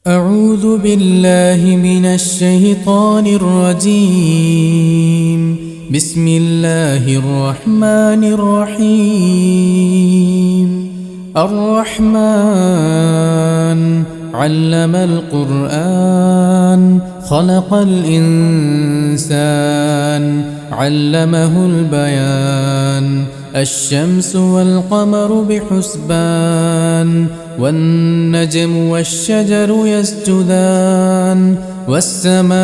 أعوذ بالله من الشيطان الرجيم. بسم الله الرحمن الرحيم. الرحمن علم القرآن خلق الإنسان علمه البيان. الشمس والقمر بحسبان والنجم والشجر يسجدان. والسماء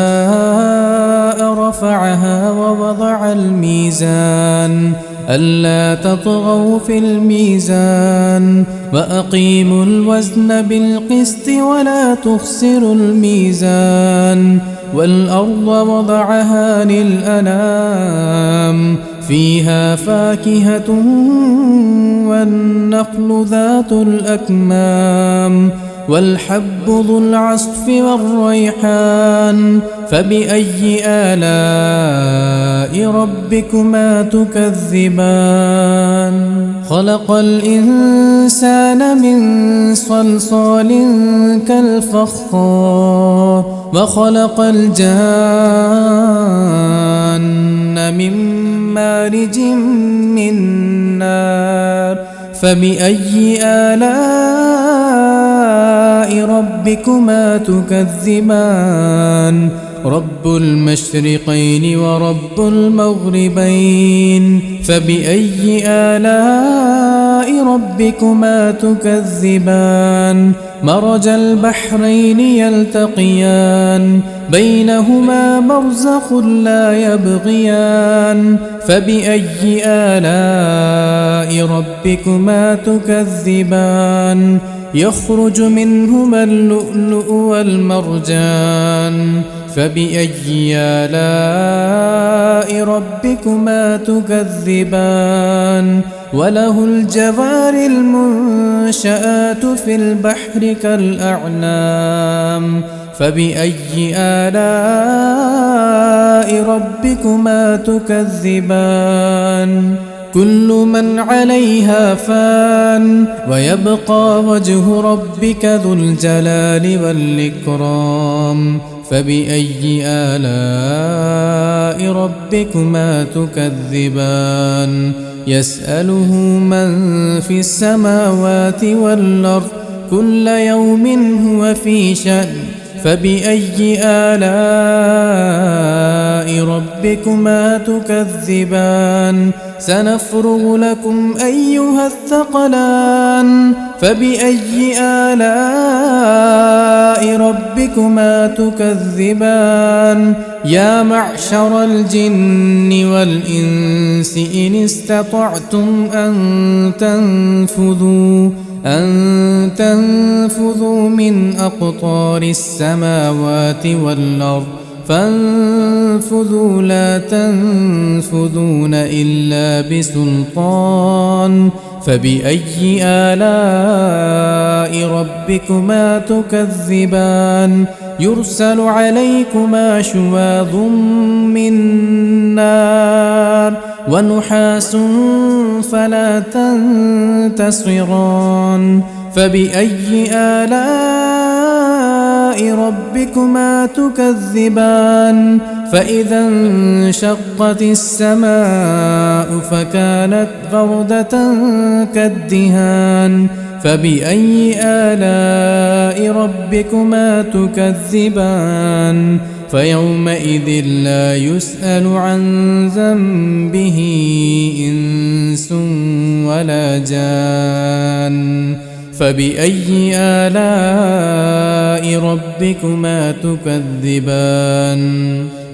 رفعها ووضع الميزان ألا تطغوا في الميزان وأقيموا الوزن بالقسط ولا تخسروا الميزان. والأرض وضعها للأنام فيها فاكهة والنخل ذات الأكمام والحب ذو العصف والريحان. فبأي آلاء ربكما تكذبان؟ خلق الإنسان من صلصال كالفخار وخلق الجان من مارج من نار. فبأي آلاء ربكما تكذبان؟ رب المشرقين ورب المغربين. فبأي آلاء ربكما تكذبان؟ مرج البحرين يلتقيان بينهما برزخ لا يبغيان. فبأي آلاء ربكما تكذبان؟ يخرج منهما اللؤلؤ والمرجان. فبأي آلاء ربكما تكذبان؟ وله الجوار المنشآت في البحر كالأعلام. فبأي آلاء ربكما تكذبان؟ كل من عليها فان ويبقى وجه ربك ذو الجلال والإكرام. فبأي آلاء ربكما تكذبان؟ يسأله من في السماوات والأرض كل يوم هو في شأن. فبأي آلاء ربكما تكذبان؟ سنفرغ لكم أيها الثقلان. فبأي آلاء ربكما تكذبان؟ يا معشر الجن والإنس إن استطعتم أن تنفذوا من أقطار السماوات والأرض فانفذوا لا تنفذون إلا بسلطان. فبأي آلاء ربكما تكذبان؟ يرسل عليكما شواظ من نار ونحاس فلا تنتصران. فبأي آلاء ربكما تكذبان؟ فإذا انشقت السماء فكانت وردة كالدهان. فبأي آلاء ربكما تكذبان؟ فيومئذ لا يسأل عن ذنبه إنس ولا جان. فبأي آلاء ربكما تكذبان؟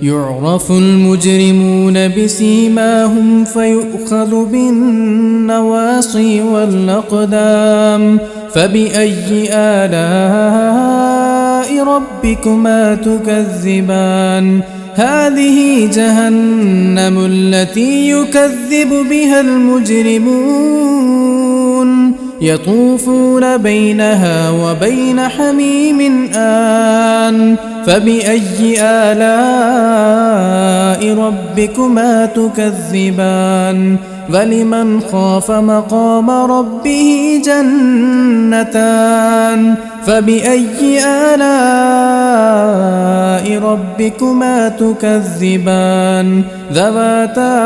يعرف المجرمون بسيماهم فيؤخذ بالنواصي والأقدام. فبأي آلاء ربكما تكذبان؟ هذه جهنم التي يكذب بها المجرمون يطوفون بينها وبين حميم آن. فبأي آلاء ربكما تكذبان؟ ولمن خاف مقام ربه جنتان فبأي آلاء ربكما تكذبان ذواتا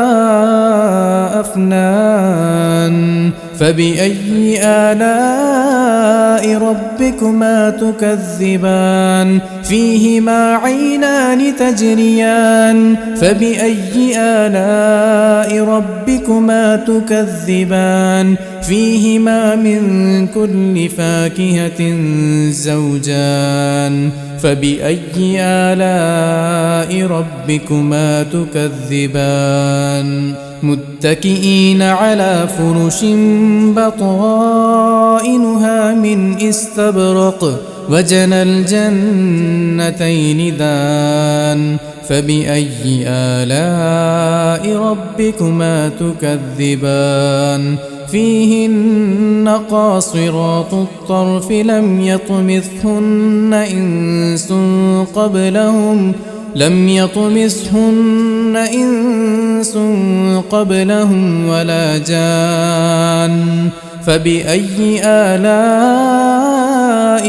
أفنان فبأي آلاء ربكما تكذبان فيهما عينان تجريان فبأي آلاء ربكما تكذبان فيهما من كل فاكهة زوجان فبأي آلاء ربكما تكذبان متكئين على فرش بطائنها من استبرق وجنى الجنتين دان فبأي آلاء ربكما تكذبان فيهن قاصرات الطرف لم يطمثهن إنس قبلهم ولا جان فبأي آلاء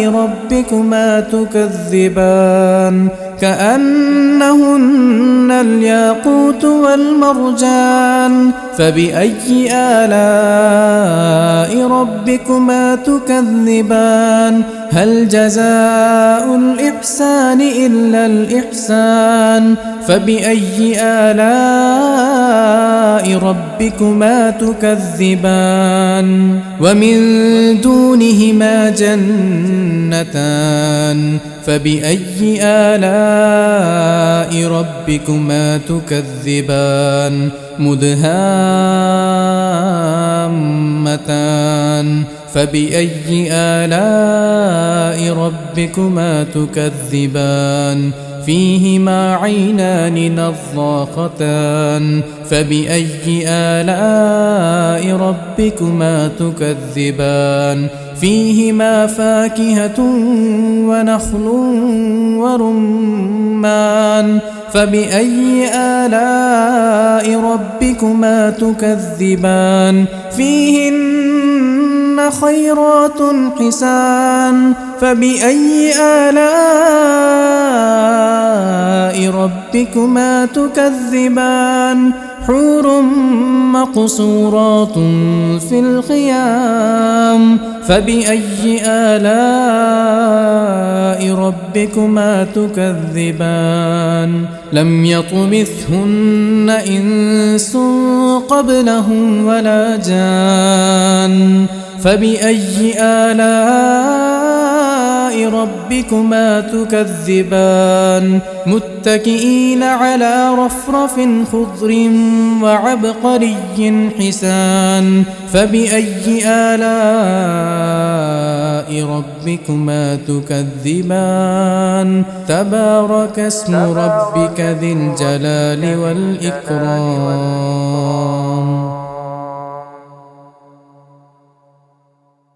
ربكما تكذبان كأنهن الياقوت والمرجان فبأي آلاء ربكما تكذبان هل جزاء الإحسان إلا الإحسان فبأي آلاء ربكما تكذبان ومن دونهما جنتان فبأي آلاء ربكما تكذبان مدهامتان فبأي آلاء ربكما تكذبان فيهما عينان نضاختان فبأي آلاء ربكما تكذبان فيهما فاكهة ونخل ورمان فبأي آلاء ربكما تكذبان فيهن خيرات حسان فبأي آلاء ربكما تكذبان حور مقصورات في الخيام فبأي آلاء ربكما تكذبان لم يطمثهن إنس قبلهم ولا جان فبأي آلاء ربكما تكذبان متكئين على رفرف خضر وعبقري حسان فبأي آلاء ربكما تكذبان تبارك اسم ربك ذي الجلال والإكرام.